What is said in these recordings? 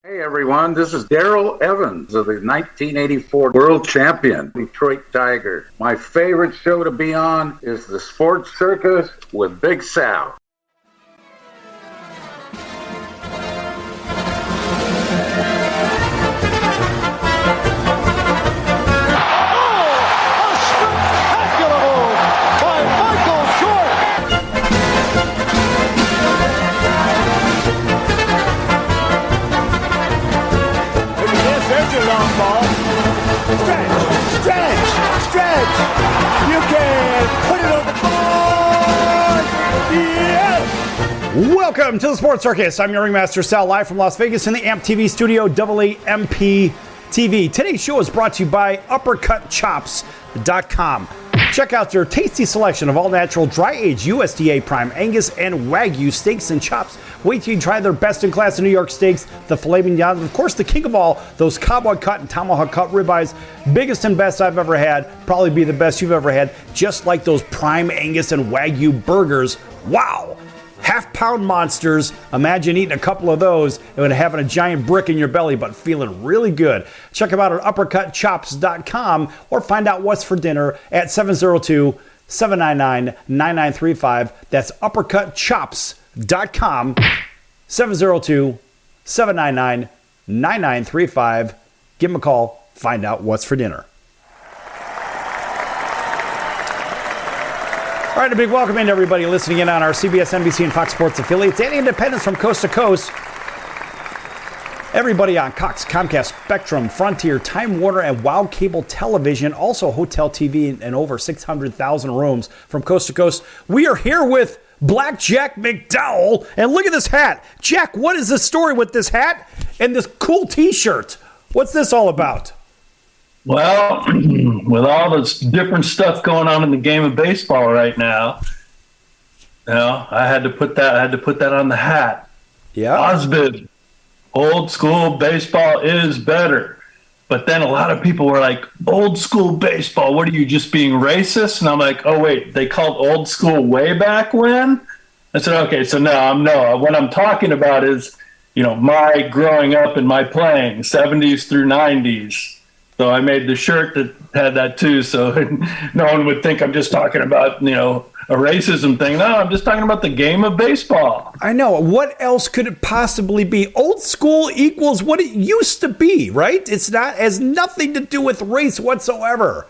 Hey everyone, this is Darrell Evans of the 1984 World Champion Detroit Tigers. My favorite show to be on is the Sports Circus with Big Sal. Stretch! You can put it on the board! Yes! Welcome to the Sports Circus. I'm your ringmaster, Sal, live from Las Vegas in the AMP TV studio, AAMP TV. Today's show is brought to you by UppercutChops.com. Check out their tasty selection of all-natural, dry-aged USDA Prime Angus and Wagyu steaks and chops. Wait till you try their best-in-class New York steaks, the filet mignon, and of course, the king of all, those cowboy cut and tomahawk cut ribeyes. Biggest and best I've ever had. Probably be the best you've ever had. Just like those Prime Angus and Wagyu burgers. Wow! Half-pound monsters. Imagine eating a couple of those and having a giant brick in your belly, but feeling really good. Check them out at UppercutChops.com or find out what's for dinner at 702-799-9935. That's UppercutChops.com, 702-799-9935. Give them a call. Find out what's for dinner. All right, a big welcome in to everybody listening in on our CBS, NBC, and Fox Sports affiliates and independents from coast to coast. Everybody on Cox, Comcast, Spectrum, Frontier, Time Warner, and WOW Cable Television, also Hotel TV and over 600,000 rooms from coast to coast. We are here with Black Jack McDowell, and look at this hat. Jack, what is the story with this hat and this cool T-shirt? What's this all about? Well, with all this different stuff going on in the game of baseball right now, I had to put that on the hat. Yeah. Osbid, old school baseball is better. But then a lot of people were like, old school baseball, what are you, just being racist? And I'm like, oh wait, they called old school way back when? I said, okay, so no, what I'm talking about is, my growing up and my playing, 70s through 90s. So I made the shirt that had that too, so no one would think I'm just talking about, a racism thing. No, I'm just talking about the game of baseball. I know. What else could it possibly be? Old school equals what it used to be, right? Has nothing to do with race whatsoever.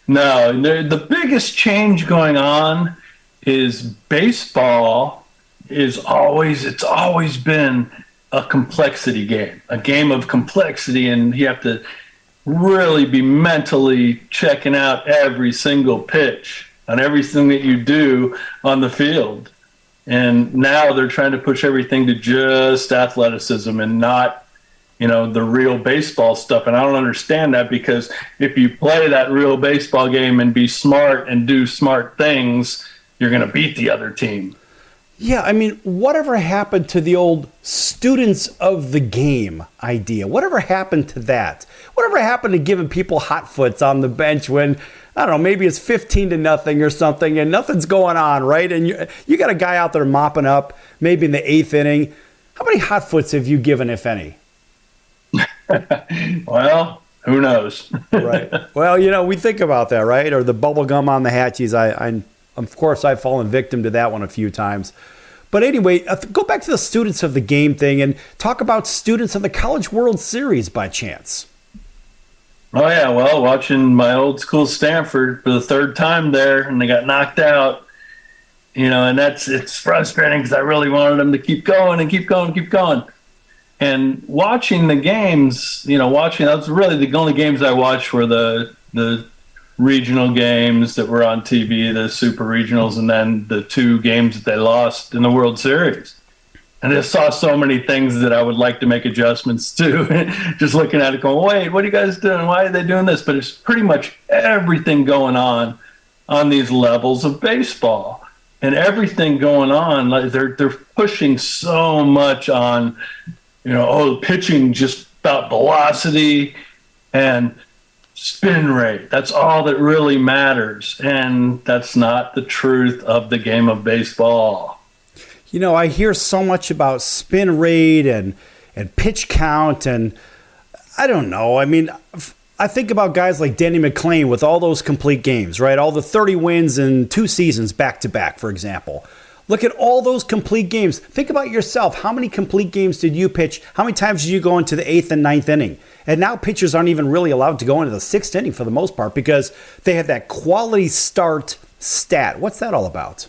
No, the biggest change going on is baseball it's always been a complexity game, a game of complexity, and you have to really be mentally checking out every single pitch on everything that you do on the field. And now they're trying to push everything to just athleticism and not, the real baseball stuff. And I don't understand that, because if you play that real baseball game and be smart and do smart things, you're going to beat the other team. Yeah, I mean, whatever happened to the old students of the game idea? Whatever happened to that? Whatever happened to giving people hot foots on the bench when, I don't know, maybe it's 15-0 or something and nothing's going on, right? And you got a guy out there mopping up, maybe in the 8th inning. How many hot foots have you given, if any? Well, who knows? Right. Well, we think about that, right? Or the bubble gum on the hatchies. Of course, I've fallen victim to that one a few times. But anyway, go back to the students of the game thing and talk about students of the College World Series by chance. Oh, yeah. Well, watching my old school Stanford for the third time there, and they got knocked out, and it's frustrating because I really wanted them to keep going and keep going and keep going. And watching the games, that's really the only games I watched were the regional games that were on TV, the super regionals, and then the 2 games that they lost in the World Series. And I saw so many things that I would like to make adjustments to. Just looking at it going, wait, what are you guys doing? Why are they doing this? But it's pretty much everything going on these levels of baseball. And everything going on, like they're pushing so much on, pitching just about velocity and spin rate. That's all that really matters. And that's not the truth of the game of baseball. You know, I hear so much about spin rate and pitch count, and I don't know. I mean, I think about guys like Denny McClain with all those complete games, right? All the 30 wins in 2 seasons back to back, for example. Look at all those complete games. Think about yourself. How many complete games did you pitch? How many times did you go into the 8th and 9th inning? And now pitchers aren't even really allowed to go into the 6th inning for the most part because they have that quality start stat. What's that all about?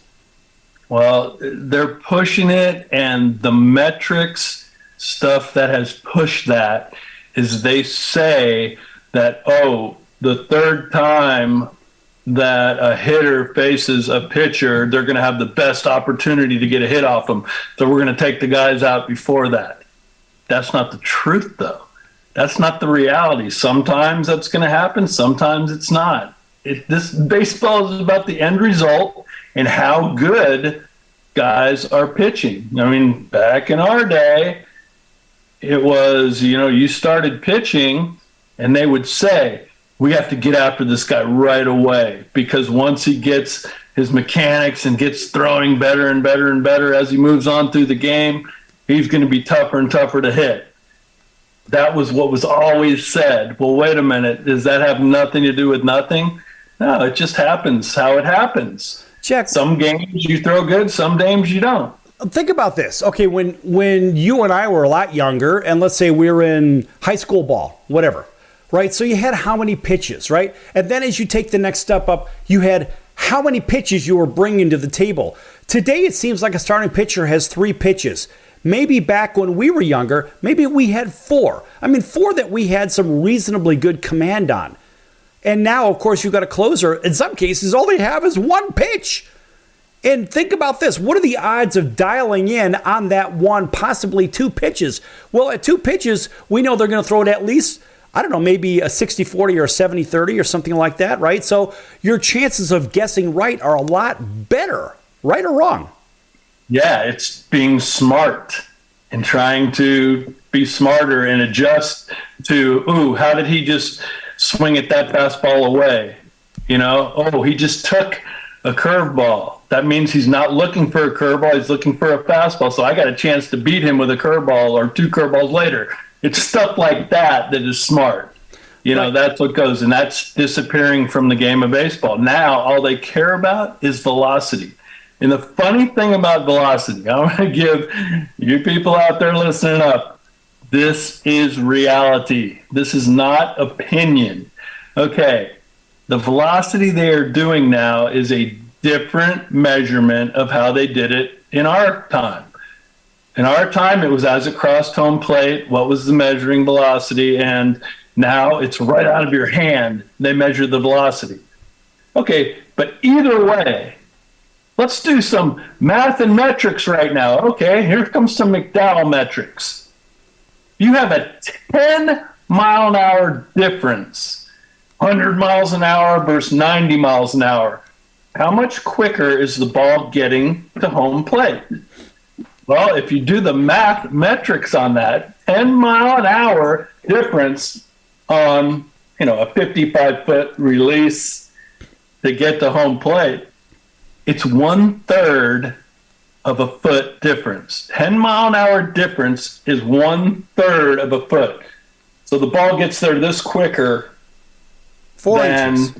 Well, they're pushing it, and the metrics stuff that has pushed that is they say that, the third time that a hitter faces a pitcher, they're going to have the best opportunity to get a hit off them. So we're going to take the guys out before that. That's not the truth, though. That's not the reality. Sometimes that's going to happen. Sometimes it's not. This baseball is about the end result and how good guys are pitching. I mean, back in our day, it was, you started pitching and they would say, we have to get after this guy right away because once he gets his mechanics and gets throwing better and better and better as he moves on through the game, he's going to be tougher and tougher to hit. That was what was always said. Well, wait a minute. Does that have nothing to do with nothing? No, it just happens how it happens. Check. Some games you throw good, some games you don't. Think about this. Okay, when you and I were a lot younger, and let's say we were in high school ball, whatever, right? So you had how many pitches, right? And then as you take the next step up, you had how many pitches you were bringing to the table. Today, it seems like a starting pitcher has 3 pitches. Maybe back when we were younger, maybe we had 4. I mean, 4 that we had some reasonably good command on. And now, of course, you've got a closer. In some cases, all they have is 1 pitch. And think about this. What are the odds of dialing in on that 1, possibly 2 pitches? Well, at 2 pitches, we know they're going to throw it at least, I don't know, maybe a 60-40 or a 70-30 or something like that, right? So your chances of guessing right are a lot better, right or wrong? Yeah, it's being smart and trying to be smarter and adjust to, how did he just swing at that fastball away? He just took a curveball. That means he's not looking for a curveball. He's looking for a fastball. So I got a chance to beat him with a curveball or 2 curveballs later. It's stuff like that is smart. Right. That's what goes, and that's disappearing from the game of baseball. Now, all they care about is velocity. And the funny thing about velocity, I want to give you people out there listening up, this is reality. This is not opinion. Okay, the velocity they are doing now is a different measurement of how they did it in our time. In our time, it was as it crossed home plate, what was the measuring velocity, and now it's right out of your hand. They measure the velocity. Okay, but either way, let's do some math and metrics right now. Okay, here comes some McDowell metrics. You have a 10-mile-an-hour difference, 100 miles an hour versus 90 miles an hour. How much quicker is the ball getting to home plate? Well, if you do the math metrics on that, 10-mile-an-hour difference on, a 55-foot release to get to home plate, it's 1/3 of a foot difference. 10-mile-an-hour difference is 1/3 of a foot. So the ball gets there this quicker 4 inches.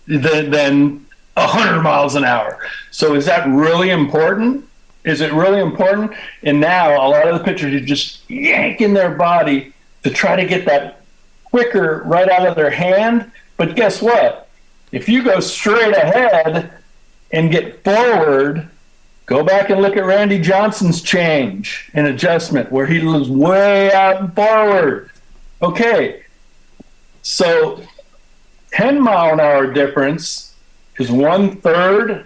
than 100 miles an hour. So is that really important? Is it really important? And now a lot of the pitchers are just yanking their body to try to get that quicker right out of their hand. But guess what? If you go straight ahead and get forward, go back and look at Randy Johnson's change and adjustment where he was way out and forward. Okay, so 10-mile-an-hour difference is 1/3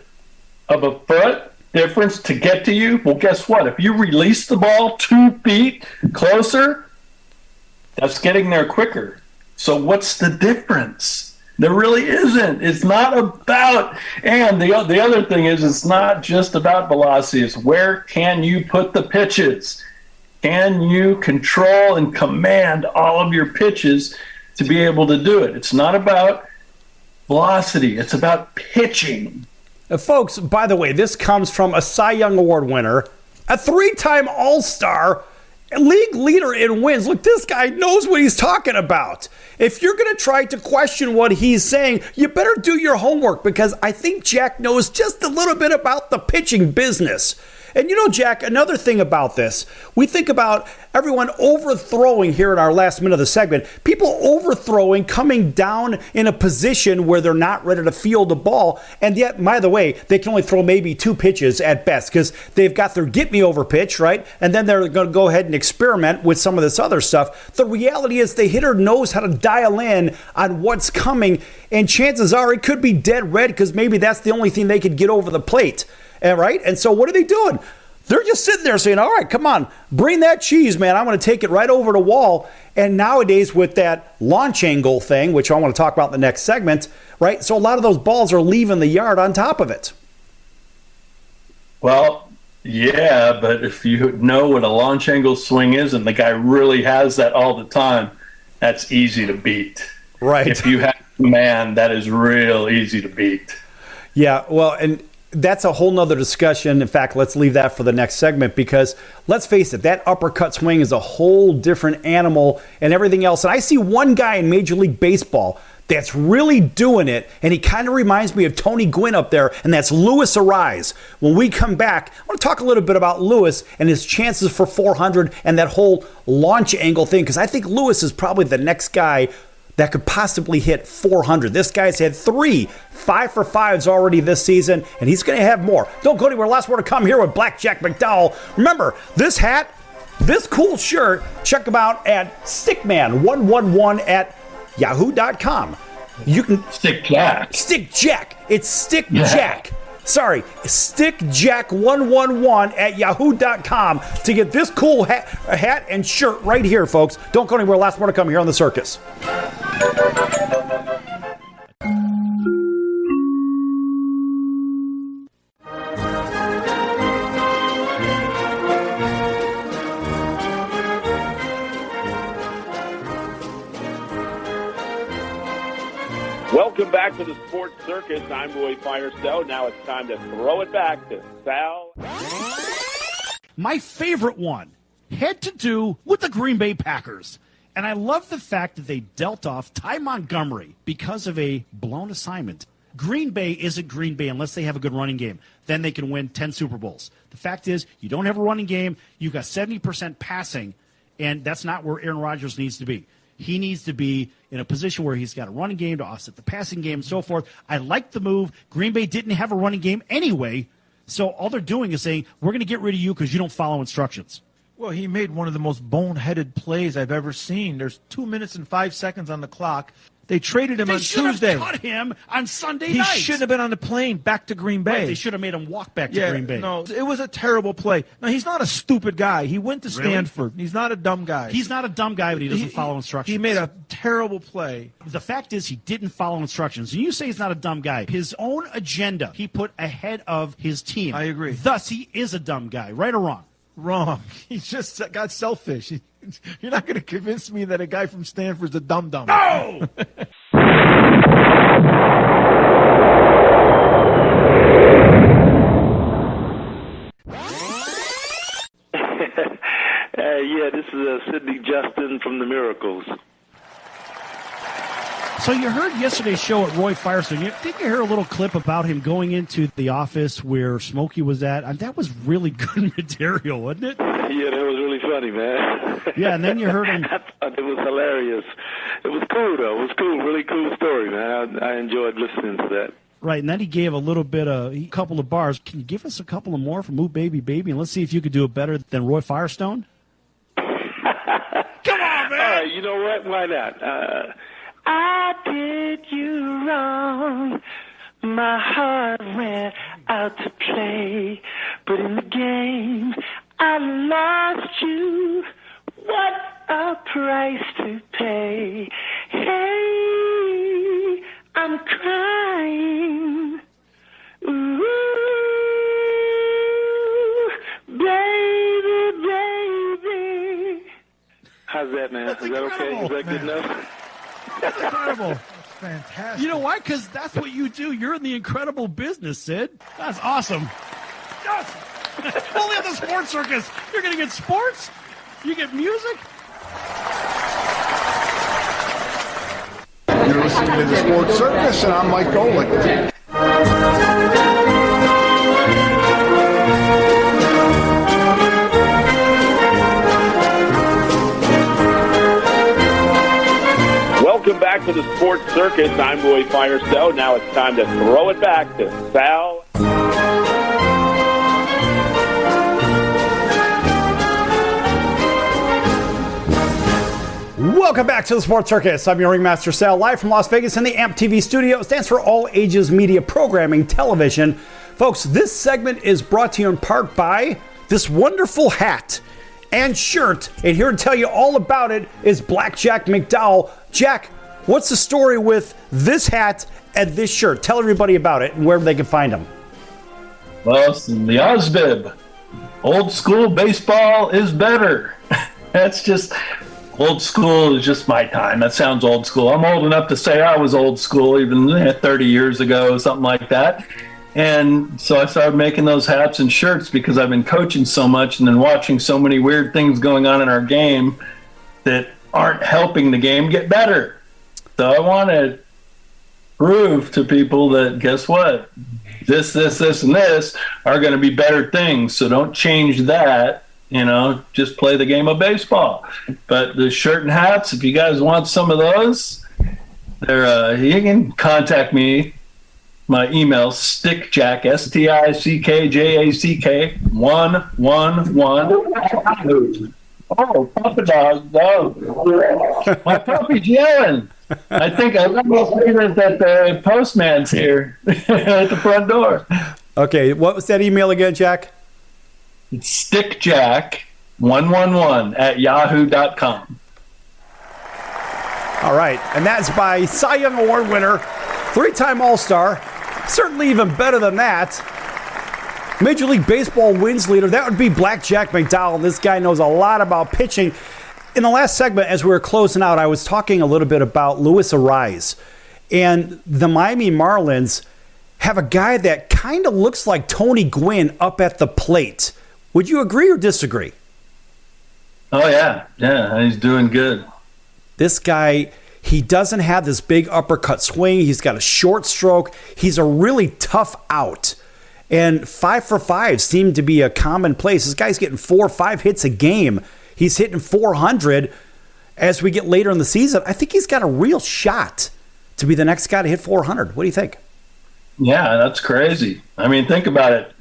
of a foot difference to get to you. Well, guess what? If you release the ball 2 feet closer, that's getting there quicker. So what's the difference? There really isn't. It's not about, and the other thing is, it's not just about velocity. It's where can you put the pitches? Can you control and command all of your pitches to be able to do it? It's not about velocity. It's about pitching. Folks, by the way, this comes from a Cy Young Award winner a 3-time All-Star, league leader in wins. Look, this guy knows what he's talking about. If you're going to try to question what he's saying, you better do your homework, because I think Jack knows just a little bit about the pitching business. And you know, Jack, another thing about this, we think about everyone overthrowing here in our last minute of the segment. People overthrowing, coming down in a position where they're not ready to field the ball. And yet, by the way, they can only throw maybe 2 pitches at best, because they've got their get-me-over pitch, right? And then they're going to go ahead and experiment with some of this other stuff. The reality is the hitter knows how to dial in on what's coming, and chances are it could be dead red, because maybe that's the only thing they could get over the plate. Right? And so what are they doing? They're just sitting there saying, all right, come on, bring that cheese, man. I'm going to take it right over the wall. And nowadays with that launch angle thing, which I want to talk about in the next segment, right? So a lot of those balls are leaving the yard on top of it. Well, yeah, but if you know what a launch angle swing is and the guy really has that all the time, that's easy to beat. Right. If you have a man, that is real easy to beat. Yeah, well, and that's a whole nother discussion. In fact, let's leave that for the next segment, because let's face it, that uppercut swing is a whole different animal and everything else. And I see one guy in Major League Baseball that's really doing it, and he kind of reminds me of Tony Gwynn up there, and that's Luis Ariz. When we come back, I want to talk a little bit about Luis and his chances for 400 and that whole launch angle thing, because I think Luis is probably the next guy that could possibly hit 400. This guy's had 3 5-for-5s already this season, and he's going to have more. Don't go anywhere. Last word to come here with Blackjack McDowell. Remember, this hat, this cool shirt, check them out at Stickman111 at yahoo.com. You can Stick Jack. It's Stick Jack. Sorry, Stickjack111 at yahoo.com to get this cool hat and shirt right here, folks. Don't go anywhere. Last word to come here on the Circus. Welcome back to the Sports Circus. I'm Roy Firestone. Now it's time to throw it back to Sal. My favorite one had to do with the Green Bay Packers. And I love the fact that they dealt off Ty Montgomery because of a blown assignment. Green Bay isn't Green Bay unless they have a good running game. Then they can win 10 Super Bowls. The fact is, you don't have a running game. You've got 70% passing, and that's not where Aaron Rodgers needs to be. He needs to be in a position where he's got a running game to offset the passing game and so forth. I like the move. Green Bay didn't have a running game anyway, so all they're doing is saying, we're going to get rid of you because you don't follow instructions. Well, he made one of the most boneheaded plays I've ever seen. There's 2 minutes and 5 seconds on the clock. They traded him on Tuesday. They should have cut him on Sunday night. He shouldn't have been on the plane back to Green Bay. Right, they should have made him walk back to Green Bay. No, it was a terrible play. Now, he's not a stupid guy. He went to Stanford. He's not a dumb guy. He's not a dumb guy, but he doesn't follow instructions. He made a terrible play. The fact is he didn't follow instructions. And you say he's not a dumb guy. His own agenda he put ahead of his team. I agree. Thus, he is a dumb guy. Right or wrong? Wrong. He just got selfish. You're not going to convince me that a guy from Stanford's a dum-dum. No! This is Sidney Justin from the Miracles. So you heard yesterday's show at Roy Firestone. Did you hear a little clip about him going into the office where Smokey was at? And that was really good material, wasn't it? Yeah, that was really funny, man. Yeah, and then you heard him. It was hilarious. It was cool, though. It was cool. Really cool story, man. I enjoyed listening to that. Right, and then he gave a couple of bars. Can you give us a couple of more from Ooh Baby Baby? And let's see if you could do it better than Roy Firestone. Come on, man! All right, you know what? Why not? I did you wrong. My heart went out to play. But in the game, I lost you. What a price to pay. Hey, I'm crying. Ooh, baby, baby. How's that, man? That's Is that incredible, okay? Is that good man. enough? That's incredible. That's fantastic. You know why? Because that's what you do. You're in the incredible business, Sid. That's awesome. Yes. Only on the Sports Circus. You're going to get sports. You get music. You're listening to the Sports Circus, and I'm Mike Golick. Welcome back to the Sports Circus. I'm Roy Firestone. Now it's time to throw it back to Sal. Welcome back to the Sports Circus. I'm your ringmaster Sal, live from Las Vegas in the AMP TV studio. It stands for All Ages Media Programming Television. Folks, this segment is brought to you in part by this wonderful hat and shirt. And here to tell you all about it is Black Jack McDowell. Jack, what's the story with this hat and this shirt? Tell everybody about it and where they can find them. Well, it's the Ozbib. Old school baseball is better. That's just... Old school is just my time. That sounds old school. I'm old enough to say I was old school even 30 years ago, something like that. And so I started making those hats and shirts because I've been coaching so much and then watching so many weird things going on in our game that aren't helping the game get better. So I want to prove to people that, guess what? This, and this are going to be better things. So don't change that. You know, just play the game of baseball. But the shirt and hats, if you guys want some of those, you can contact me. My email, stickjack, STICKJACK 111. Oh, Papa Dog, no. My puppy's yelling. I think that the postman's here at the front door. Okay, what was that email again, Jack? It's stickjack111@yahoo.com. All right, and that's by Cy Young Award winner, 3-time All-Star, certainly even better than that. Major League Baseball wins leader, that would be Black Jack McDowell. This guy knows a lot about pitching. In the last segment, as we were closing out, I was talking a little bit about Luis Ariz. And the Miami Marlins have a guy that kind of looks like Tony Gwynn up at the plate. Would you agree or disagree? Oh, yeah. Yeah, he's doing good. This guy, he doesn't have this big uppercut swing. He's got a short stroke. He's a really tough out. And 5 for 5 seemed to be a commonplace. This guy's getting 4 or 5 hits a game. He's hitting 400 as we get later in the season. I think he's got a real shot to be the next guy to hit 400. What do you think? Yeah, that's crazy. I mean, think about it.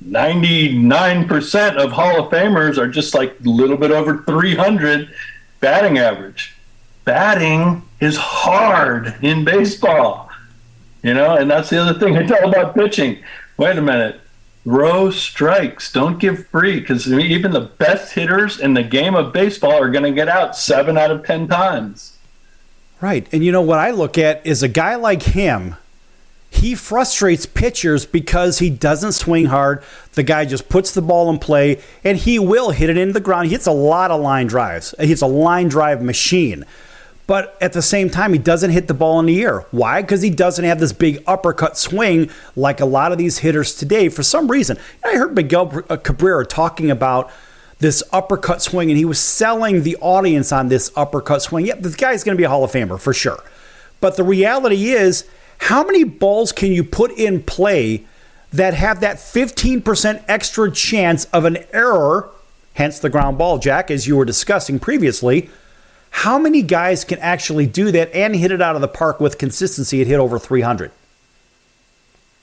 99% of Hall of Famers are just like a little bit over 300 batting average. Batting is hard in baseball, you know, and that's the other thing I tell about pitching. Wait a minute. Throw strikes. Don't give free, because even the best hitters in the game of baseball are going to get out 7 out of 10 times. Right. And you know what I look at is a guy like him. He frustrates pitchers because he doesn't swing hard. The guy just puts the ball in play, and he will hit it into the ground. He hits a lot of line drives. He's a line drive machine. But at the same time, he doesn't hit the ball in the air. Why? Because he doesn't have this big uppercut swing like a lot of these hitters today for some reason. I heard Miguel Cabrera talking about this uppercut swing, and he was selling the audience on this uppercut swing. Yeah, this guy's going to be a Hall of Famer for sure. But the reality is, how many balls can you put in play that have that 15% extra chance of an error, hence the ground ball, Jack, as you were discussing previously? How many guys can actually do that and hit it out of the park with consistency and hit over 300?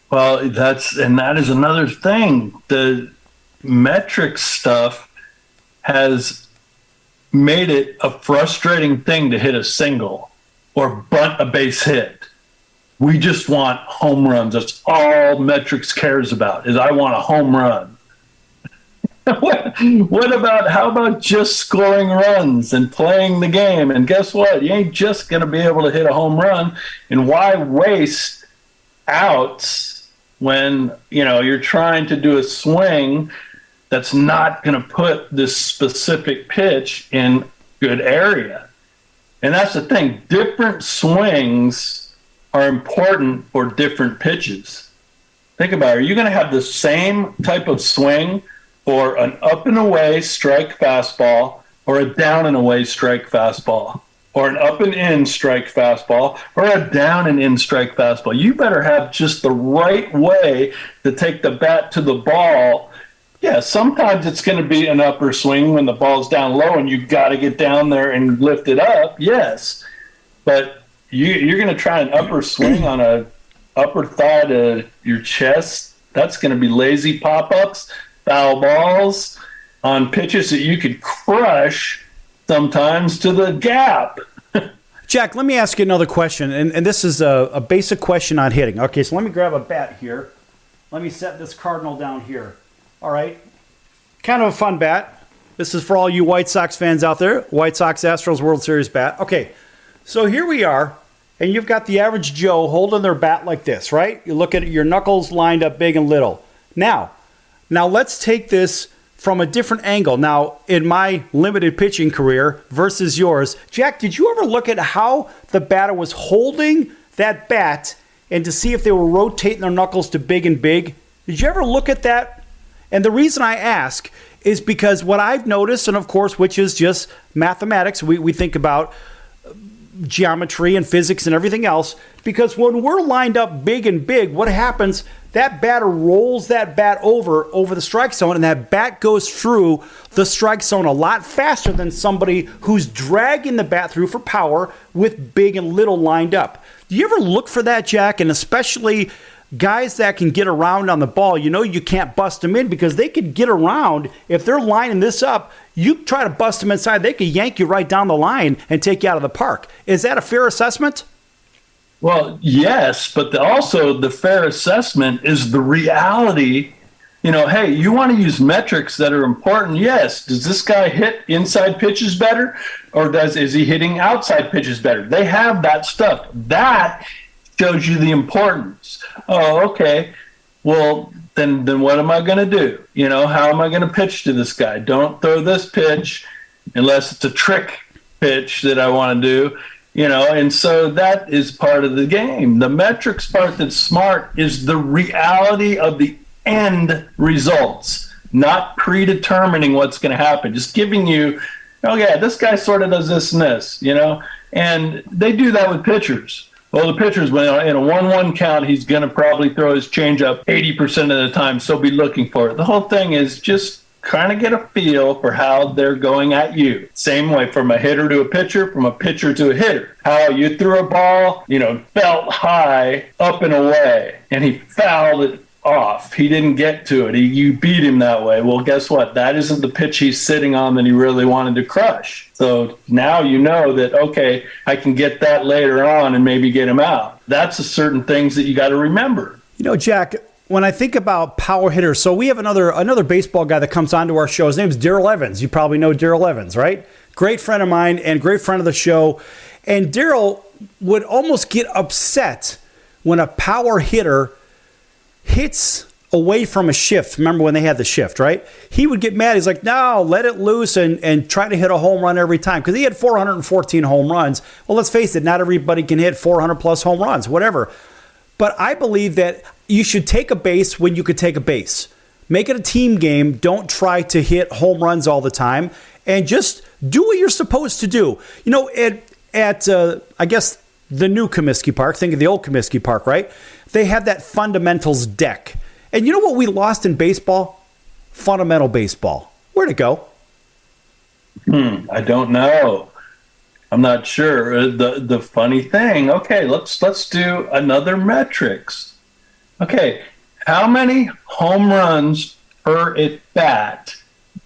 Well, that is another thing. The metric stuff has made it a frustrating thing to hit a single or bunt a base hit. We just want home runs. That's all metrics cares about, is I want a home run. How about just scoring runs and playing the game? And guess what? You ain't just going to be able to hit a home run. And why waste outs when, you're trying to do a swing that's not going to put this specific pitch in good area? And that's the thing. Different swings are important for different pitches. Think about it. Are you going to have the same type of swing for an up and away strike fastball or a down and away strike fastball, or an up and in strike fastball or a down and in strike fastball. You better have just the right way to take the bat to the ball. Yeah, sometimes it's going to be an upper swing when the ball's down low and you've got to get down there and lift it up. Yes, but you're going to try an upper swing on a upper thigh to your chest. That's going to be lazy pop-ups, foul balls on pitches that you could crush sometimes to the gap. Jack, let me ask you another question, and this is a basic question on hitting. Okay, so let me grab a bat here. Let me set this Cardinal down here. All right, kind of a fun bat. This is for all you White Sox fans out there. White Sox Astros World Series bat. Okay, so here we are, and you've got the average Joe holding their bat like this, right? You look at it, your knuckles lined up big and little. Now let's take this from a different angle. Now, in my limited pitching career versus yours, Jack, did you ever look at how the batter was holding that bat and to see if they were rotating their knuckles to big and big? Did you ever look at that? And the reason I ask is because what I've noticed, and of course, which is just mathematics, we think about geometry and physics and everything else, because when we're lined up big and big, what happens, that batter rolls that bat over the strike zone, and that bat goes through the strike zone a lot faster than somebody who's dragging the bat through for power with big and little lined up. Do you ever look for that, Jack? And especially guys that can get around on the ball, you can't bust them in because they could get around. If they're lining this up, you try to bust them inside, they could yank you right down the line and take you out of the park. Is that a fair assessment? Well, yes, but also the fair assessment is the reality. Hey, you want to use metrics that are important. Yes. Does this guy hit inside pitches better, or is he hitting outside pitches better? They have that stuff. That shows you the importance. Oh, okay. Well, then what am I going to do? How am I going to pitch to this guy? Don't throw this pitch unless it's a trick pitch that I want to do. And so that is part of the game. The metrics part that's smart is the reality of the end results, not predetermining what's going to happen. Just giving you, this guy sort of does this and this, and they do that with pitchers. Well, the pitcher's in a 1-1 count, he's going to probably throw his changeup 80% of the time, so be looking for it. The whole thing is just kind of get a feel for how they're going at you. Same way from a hitter to a pitcher, from a pitcher to a hitter. How you threw a ball, felt high, up and away, and he fouled it off. He didn't get to it. You beat him that way. Well, guess what? That isn't the pitch he's sitting on that he really wanted to crush. So now you know that, okay, I can get that later on and maybe get him out. That's the certain things that you got to remember. Jack, when I think about power hitters, so we have another baseball guy that comes onto our show. His name's Darrell Evans. You probably know Darrell Evans, right? Great friend of mine and great friend of the show. And Darrell would almost get upset when a power hitter hits away from a shift. Remember when they had the shift, right? He would get mad. He's like, no, let it loose and try to hit a home run every time. Because he had 414 home runs. Well, let's face it, not everybody can hit 400 plus home runs, whatever. But I believe that you should take a base when you could take a base. Make it a team game. Don't try to hit home runs all the time. And just do what you're supposed to do. At I guess, the new Comiskey Park, think of the old Comiskey Park, right? They have that fundamentals deck. And you know what we lost in baseball? Fundamental baseball. Where'd it go? I don't know. I'm not sure. The funny thing, okay, let's do another metrics. Okay, how many home runs per at bat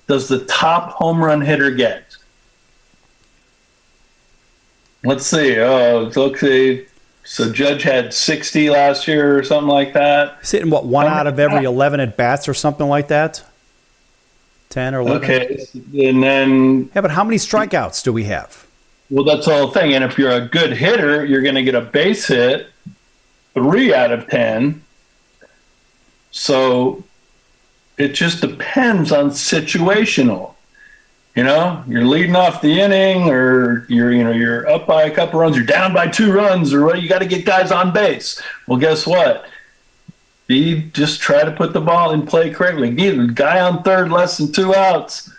does the top home run hitter get? Let's see. Okay. So Judge had 60 last year or something like that. Sitting, one out of every 11 at bats or something like that? 10 or 11? Okay. And then... Yeah, but how many strikeouts do we have? Well, that's the whole thing. And if you're a good hitter, you're going to get a base hit 3 out of 10. So it just depends on situational. You're leading off the inning, or you're up by a couple runs, you're down by 2 runs, or what? You got to get guys on base. Well, guess what? Just try to put the ball in play correctly. Get the guy on third, less than 2 outs.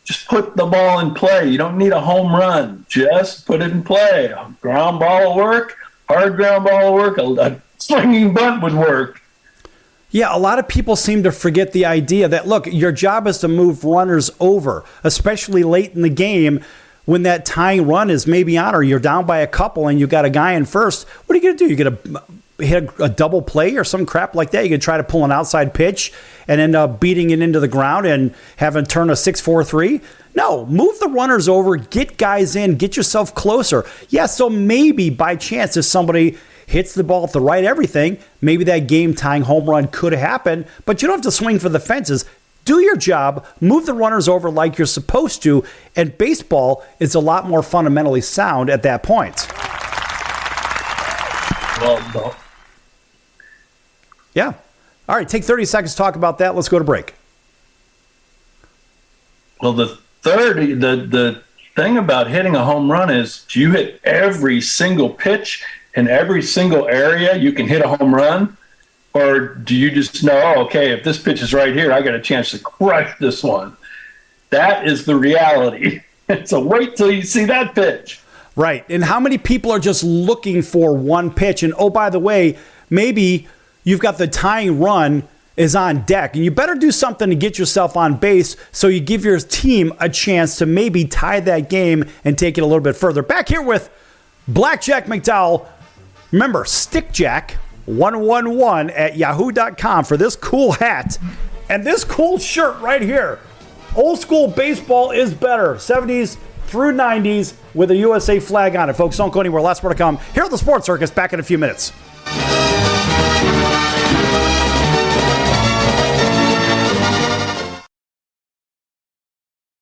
Just put the ball in play. You don't need a home run. Just put it in play. A ground ball will work. Hard ground ball will work. A swinging bunt would work. Yeah, a lot of people seem to forget the idea that, look, your job is to move runners over, especially late in the game when that tying run is maybe on or you're down by a couple and you got a guy in first. What are you going to do? You're going to hit a double play or some crap like that? You can try to pull an outside pitch and end up beating it into the ground and having turn a 6-4-3? No, move the runners over, get guys in, get yourself closer. Yeah, so maybe by chance if somebody hits the ball at the right everything, maybe that game-tying home run could happen, but you don't have to swing for the fences. Do your job, move the runners over like you're supposed to, and baseball is a lot more fundamentally sound at that point. Well, no. Yeah. All right, take 30 seconds to talk about that. Let's go to break. Well, the thing about hitting a home run is, do you hit every single pitch in every single area you can hit a home run? Or do you just know, okay, if this pitch is right here, I got a chance to crush this one? That is the reality. So wait till you see that pitch. Right. And how many people are just looking for one pitch? And, oh, by the way, maybe you've got the tying run is on deck, and you better do something to get yourself on base so you give your team a chance to maybe tie that game and take it a little bit further. Back here with Blackjack McDowell. Remember, stickjack111 at yahoo.com for this cool hat and this cool shirt right here. Old school baseball is better. 70s through 90s with a USA flag on it. Folks, don't go anywhere. Lots more to come here at the Sports Circus. Back in a few minutes.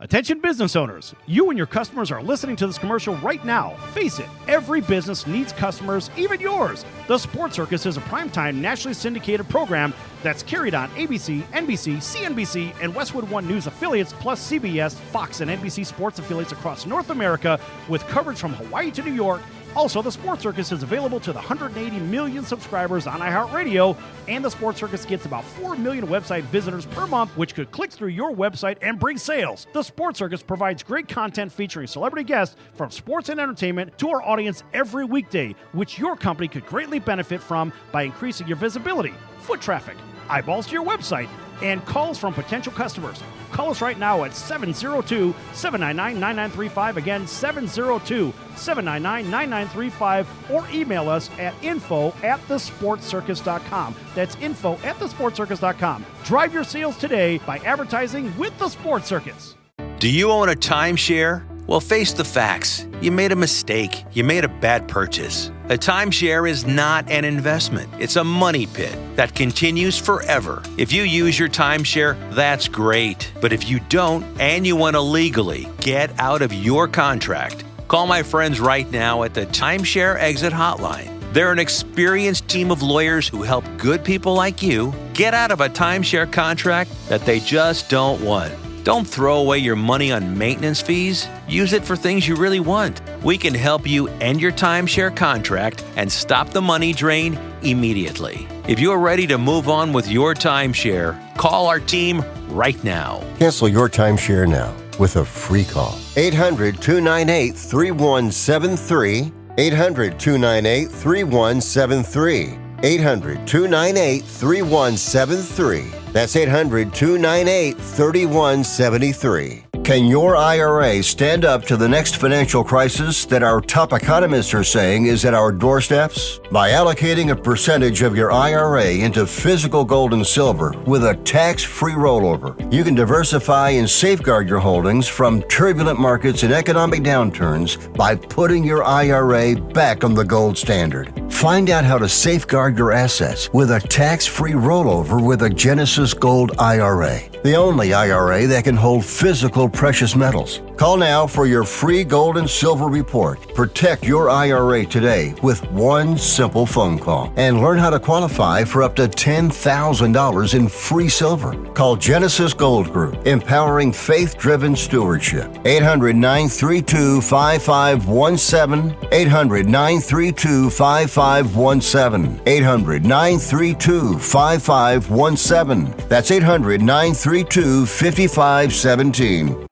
Attention business owners, you and your customers are listening to this commercial right now. Face it, every business needs customers, even yours. The Sports Circus is a primetime nationally syndicated program that's carried on ABC, NBC, CNBC, and Westwood One News affiliates, plus CBS, Fox, and NBC sports affiliates across North America with coverage from Hawaii to New York. Also, the Sports Circus is available to the 180 million subscribers on iHeartRadio, and the Sports Circus gets about 4 million website visitors per month, which could click through your website and bring sales. The Sports Circus provides great content featuring celebrity guests from sports and entertainment to our audience every weekday, which your company could greatly benefit from by increasing your visibility, foot traffic, eyeballs to your website, and calls from potential customers. Call us right now at 702-799-9935. Again, 702-799-9935. Or email us at info@thesportscircus.com. That's info@thesportscircus.com. Drive your sales today by advertising with the Sports Circus. Do you own a timeshare? Well, face the facts. You made a mistake. You made a bad purchase. A timeshare is not an investment. It's a money pit that continues forever. If you use your timeshare, that's great. But if you don't and you want to legally get out of your contract, call my friends right now at the Timeshare Exit Hotline. They're an experienced team of lawyers who help good people like you get out of a timeshare contract that they just don't want. Don't throw away your money on maintenance fees. Use it for things you really want. We can help you end your timeshare contract and stop the money drain immediately. If you're ready to move on with your timeshare, call our team right now. Cancel your timeshare now with a free call. 800-298-3173. 800-298-3173. 800-298-3173. That's 800-298-3173. Can your IRA stand up to the next financial crisis that our top economists are saying is at our doorsteps? By allocating a percentage of your IRA into physical gold and silver with a tax-free rollover, you can diversify and safeguard your holdings from turbulent markets and economic downturns by putting your IRA back on the gold standard. Find out how to safeguard your assets with a tax-free rollover with a Genesis Gold IRA, the only IRA that can hold physical precious metals. Call now for your free gold and silver report. Protect your IRA today with one simple phone call and learn how to qualify for up to $10,000 in free silver. Call Genesis Gold Group, empowering faith-driven stewardship. 800-932-5517. 800-932-5517. 800-932-5517. That's 800-932-5517.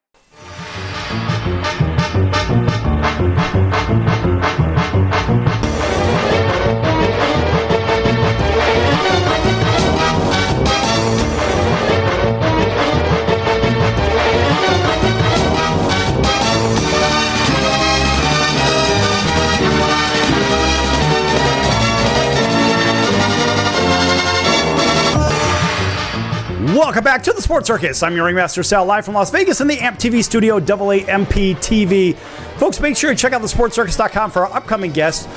Welcome back to the Sports Circus. I'm your ringmaster, Sal, live from Las Vegas in the AMP TV studio, AAMP TV. Folks, make sure you check out thesportscircus.com for our upcoming guests.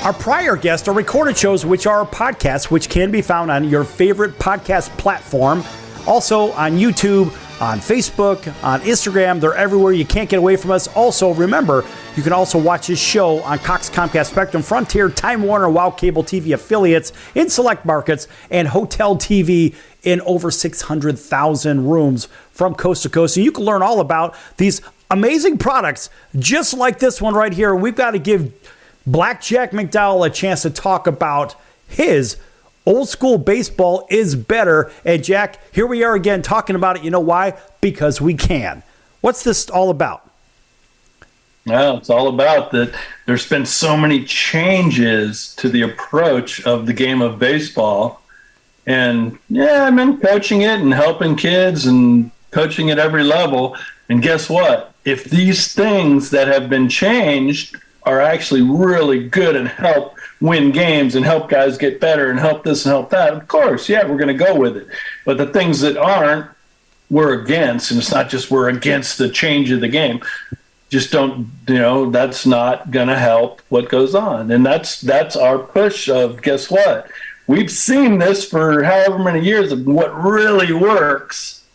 Our prior guests are recorded shows, which are podcasts, which can be found on your favorite podcast platform. Also on YouTube, on Facebook, on Instagram. They're everywhere. You can't get away from us. Also, remember, you can also watch this show on Cox, Comcast, Spectrum, Frontier, Time Warner, WOW Cable TV affiliates in select markets, and Hotel TV in over 600,000 rooms from coast to coast. And you can learn all about these amazing products, just like this one right here. We've got to give Blackjack McDowell a chance to talk about his old school baseball is better. And Jack, here we are again talking about it. You know why? Because we can. What's this all about? Well, it's all about that there's been so many changes to the approach of the game of baseball. And yeah, I've been coaching it and helping kids and coaching at every level. And guess what? If these things that have been changed are actually really good and help win games and help guys get better and help this and help that, of course, yeah, we're going to go with it. But the things that aren't, we're against. And it's not just we're against the change of the game. Just don't, that's not going to help what goes on. And that's our push of, guess what? We've seen this for however many years of what really works,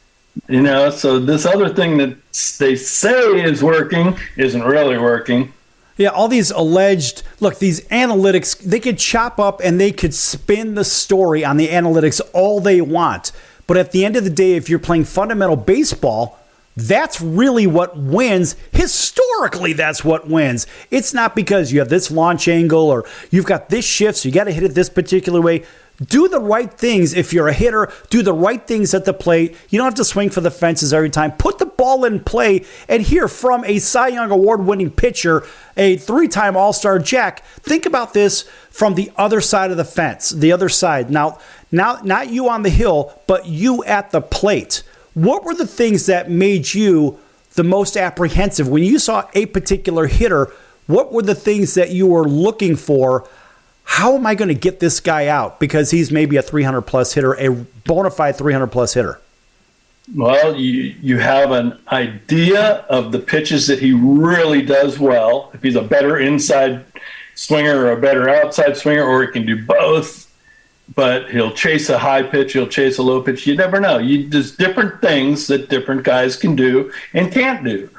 so this other thing that they say is working isn't really working. Yeah, all these alleged, these analytics, they could chop up and they could spin the story on the analytics all they want. But at the end of the day, if you're playing fundamental baseball, that's really what wins. Historically, that's what wins. It's not because you have this launch angle or you've got this shift, so you got to hit it this particular way. Do the right things. If you're a hitter, do the right things at the plate. You don't have to swing for the fences every time. Put the ball in play and hear from a Cy Young Award-winning pitcher, a three-time All-Star Jack. Think about this from the other side of the fence, the other side. Now, not you on the hill, but you at the plate. What were the things that made you the most apprehensive? When you saw a particular hitter, what were the things that you were looking for? How am I going to get this guy out? Because he's maybe a 300-plus hitter, a bona fide 300-plus hitter. Well, you have an idea of the pitches that he really does well. If he's a better inside swinger or a better outside swinger, or he can do both. But he'll chase a high pitch, he'll chase a low pitch. You never know. There's different things that different guys can do and can't do.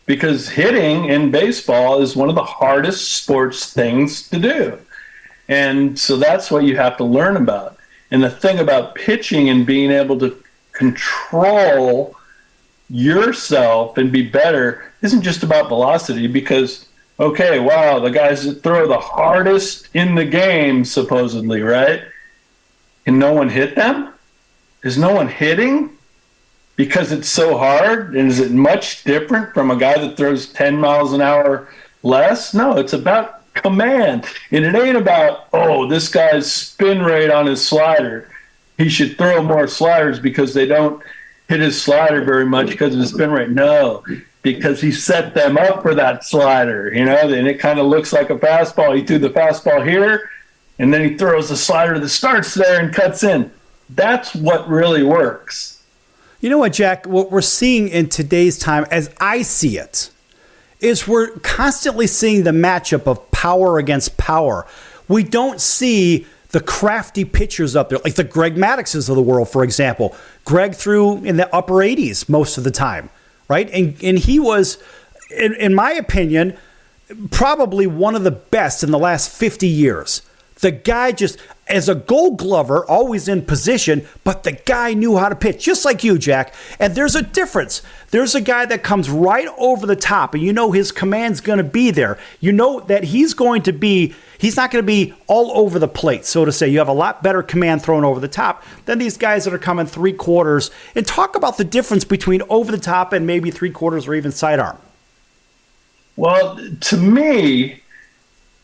Because hitting in baseball is one of the hardest sports things to do. And so that's what you have to learn about. And the thing about pitching and being able to control yourself and be better isn't just about velocity, because, okay, wow, the guys that throw the hardest in the game, supposedly, right? Can no one hit them? Is no one hitting because it's so hard? And is it much different from a guy that throws 10 miles an hour less? No, it's about command. And it ain't about, this guy's spin rate on his slider. He should throw more sliders because they don't hit his slider very much because of his spin rate. No, because he set them up for that slider, and it kind of looks like a fastball. He threw the fastball here, and then he throws a slider that starts there and cuts in. That's what really works. You know what, Jack? What we're seeing in today's time, as I see it, is we're constantly seeing the matchup of power against power. We don't see the crafty pitchers up there, like the Greg Maddoxes of the world, for example. Greg threw in the upper 80s most of the time, right? And he was in my opinion, probably one of the best in the last 50 years. The guy just, as a Gold Glover, always in position, but the guy knew how to pitch, just like you, Jack. And there's a difference. There's a guy that comes right over the top, and you know his command's going to be there. You know that he's not going to be all over the plate, so to say. You have a lot better command thrown over the top than these guys that are coming 3/4. And talk about the difference between over the top and maybe 3/4 or even sidearm. Well, to me,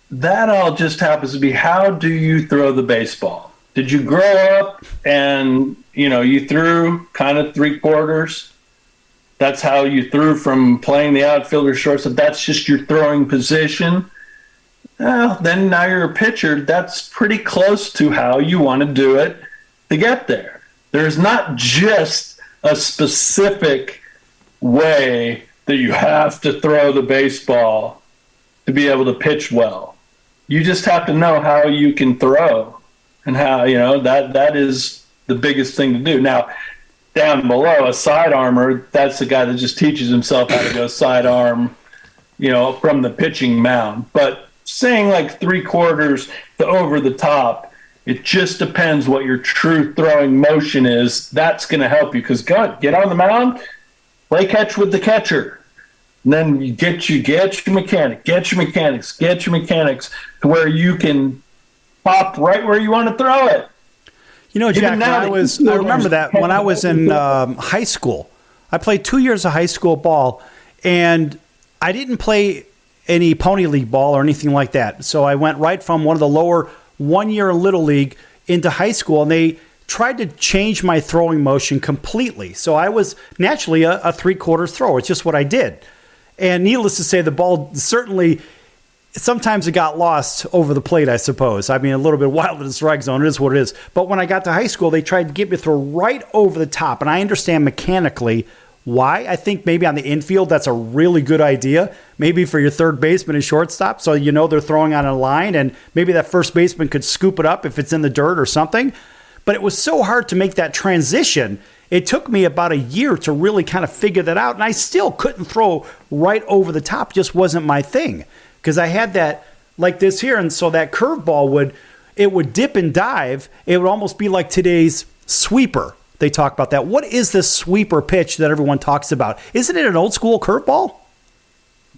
that all just happens to be, how do you throw the baseball? Did you grow up and, you threw kind of 3/4? That's how you threw from playing the outfield or shortstop. That's just your throwing position. Well, then now you're a pitcher. That's pretty close to how you want to do it to get there. There's not just a specific way that you have to throw the baseball to be able to pitch well. You just have to know how you can throw, and how, that is the biggest thing to do. Now, down below, a sidearmer, that's the guy that just teaches himself how to go sidearm, from the pitching mound. But saying like 3/4 to over the top, it just depends what your true throwing motion is. That's going to help you, because get on the mound, play catch with the catcher. And then you get your mechanics to where you can pop right where you want to throw it. Jack, I remember that when I was in high school. I played 2 years of high school ball, and I didn't play any pony league ball or anything like that. So I went right from one of the lower 1 year little league into high school, and they tried to change my throwing motion completely. So I was naturally a 3/4 thrower. It's just what I did. And needless to say, the ball certainly, sometimes it got lost over the plate, I suppose. I mean, a little bit wild in the strike zone. It is what it is. But when I got to high school, they tried to get me to throw right over the top. And I understand mechanically why. I think maybe on the infield, that's a really good idea. Maybe for your third baseman and shortstop, so they're throwing on a line, and maybe that first baseman could scoop it up if it's in the dirt or something. But it was so hard to make that transition. It took me about a year to really kind of figure that out, and I still couldn't throw right over the top. It just wasn't my thing, because I had that like this here, and so that curveball would dip and dive. It would almost be like today's sweeper. They talk about that. What is this sweeper pitch that everyone talks about? Isn't it an old school curveball?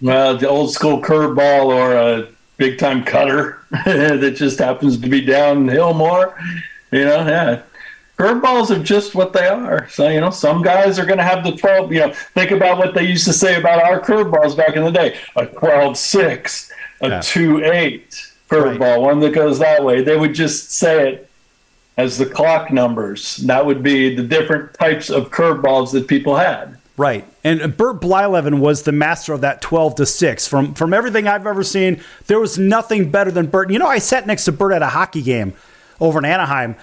Well, the old school curveball, or a big time cutter that just happens to be downhill more. Yeah. Curveballs are just what they are. So, some guys are going to have the 12, think about what they used to say about our curveballs back in the day. A 12-6, a 2-8 curveball, one that goes that way. They would just say it as the clock numbers. That would be the different types of curveballs that people had. Right. And Bert Blyleven was the master of that 12-6. From everything I've ever seen, there was nothing better than Bert. I sat next to Bert at a hockey game over in Anaheim.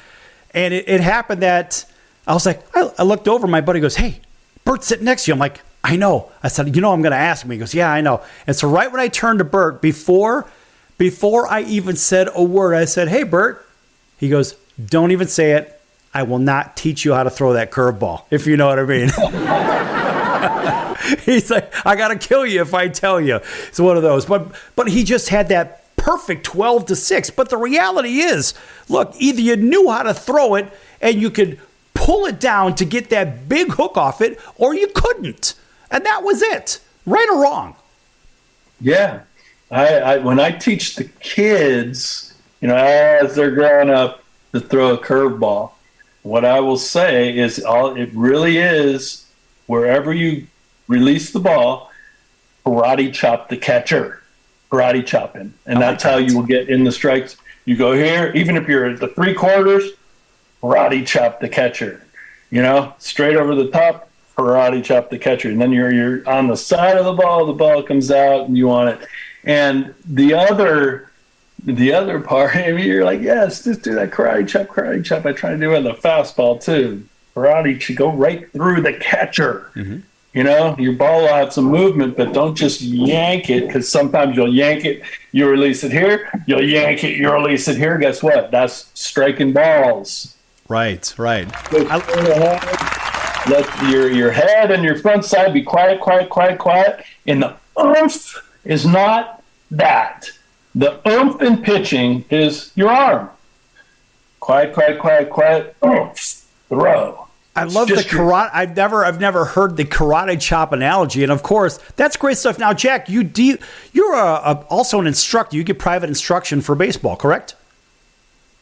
And it happened that I was like, I looked over, my buddy goes, "Hey, Bert's sitting next to you." I'm like, "I know." I said, "I'm going to ask him." He goes, "Yeah, I know." And so right when I turned to Bert, before I even said a word, I said, "Hey, Bert." He goes, "Don't even say it. I will not teach you how to throw that curveball," if you know what I mean. He's like, "I got to kill you if I tell you." It's one of those. But he just had that perfect 12-6. But the reality is, look, either you knew how to throw it and you could pull it down to get that big hook off it, or you couldn't. And that was it. Right or wrong? Yeah. I when I teach the kids, as they're growing up, to throw a curveball, what I will say is it really is, wherever you release the ball, karate chop the catcher. Karate chopping. And that's how you will get in the strikes. You go here, even if you're at the 3/4, karate chop the catcher. Straight over the top, karate chop the catcher. And then you're on the side of the ball comes out and you want it. And the other part, you're like, yes, just do that karate chop. I try to do it on the fastball too. Karate should go right through the catcher. Mm-hmm. Your ball will have some movement, but don't just yank it, because sometimes you'll yank it, you release it here, you'll yank it, you release it here. Guess what? That's striking balls. Right. Let your head and your front side be quiet. And the oomph is not that. The oomph in pitching is your arm. Quiet, quiet, quiet, quiet. Oomph. Throw. I love the karate. I've never heard the karate chop analogy, and of course, that's great stuff. Now, Jack, you're also an instructor. You get private instruction for baseball, correct?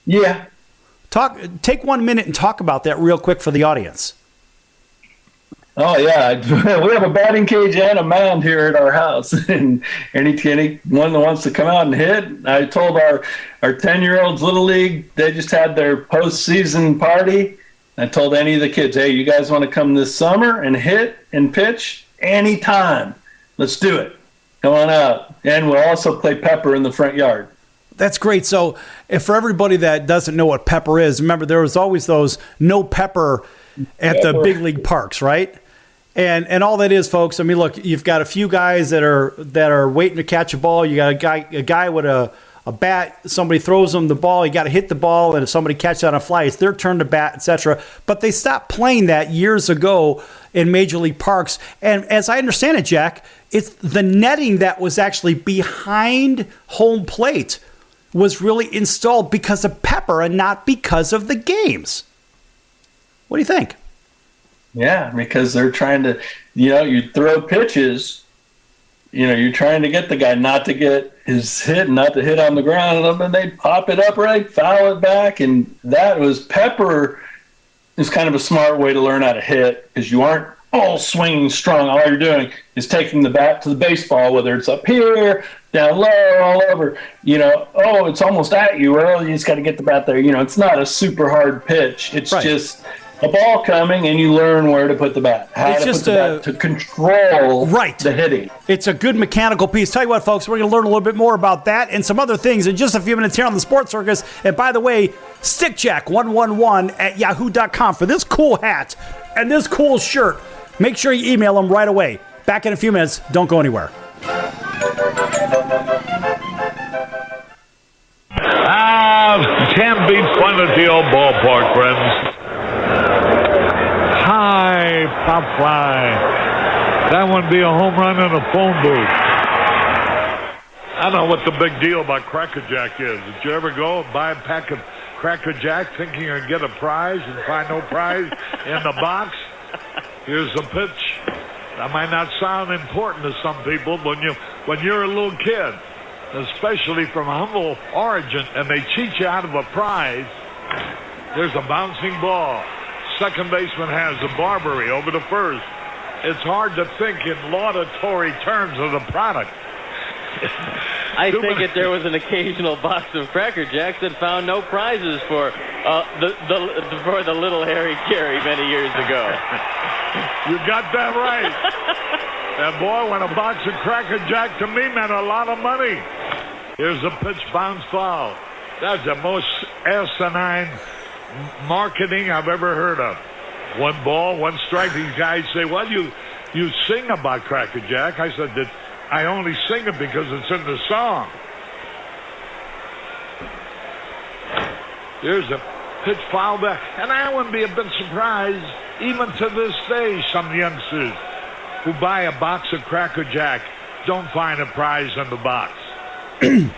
Yeah. Take 1 minute and talk about that real quick for the audience. Oh yeah, we have a batting cage and a mound here at our house, and anyone that wants to come out and hit. I told our 10-year-olds little league, they just had their postseason party. I told any of the kids, hey, you guys want to come this summer and hit and pitch anytime? Let's do it. Come on out. And we'll also play pepper in the front yard. That's great. So if for everybody that doesn't know what pepper is, remember there was always those no pepper at the big league parks, right? And all that is, folks, I mean, look, you've got a few guys that are waiting to catch a ball. You got a guy with a bat, somebody throws them the ball, you got to hit the ball, and if somebody catches it on a fly, it's their turn to bat, etc. But they stopped playing that years ago in Major League Parks. And as I understand it, Jack, it's the netting that was actually behind home plate was really installed because of pepper and not because of the games. What do you think? Yeah, because they're trying to, you throw pitches, you're trying to get the guy not to get his hit, not to hit on the ground, and they pop it up right, foul it back, and that was pepper is kind of a smart way to learn how to hit because you aren't all swinging strong. All you're doing is taking the bat to the baseball, whether it's up here, down low, all over. It's almost at you. Well, you just got to get the bat there. It's not a super hard pitch. It's just a ball coming, and you learn where to put the bat, how to put the bat to control the hitting. It's a good mechanical piece. Tell you what, folks, we're going to learn a little bit more about that and some other things in just a few minutes here on the Sports Circus. And by the way, stickjack111@yahoo.com for this cool hat and this cool shirt. Make sure you email them right away. Back in a few minutes. Don't go anywhere. Can't beat fun at the old ballpark, friends. High pop fly. That would be a home run in a phone booth. I don't know what the big deal about Cracker Jack is. Did you ever go and buy a pack of Cracker Jack thinking you're going to get a prize and find no prize in the box? Here's the pitch. That might not sound important to some people, but when you're a little kid, especially from humble origin, and they cheat you out of a prize, there's a bouncing ball. Second baseman has a Barbary over to first. It's hard to think in laudatory terms of the product. I think if there was an occasional box of Cracker Jacks that found no prizes for the little Harry Carey many years ago. You got that right. And boy, when a box of Cracker Jack to me meant a lot of money. Here's a pitch, bounce foul. That's the most asinine marketing I've ever heard of. 1 ball, 1 strike. These guys say, well, you sing about Cracker Jack. I said that I only sing it because it's in the song. Here's a pitch foul back. And I wouldn't be a bit surprised, even to this day, some youngsters who buy a box of Cracker Jack don't find a prize in the box. 1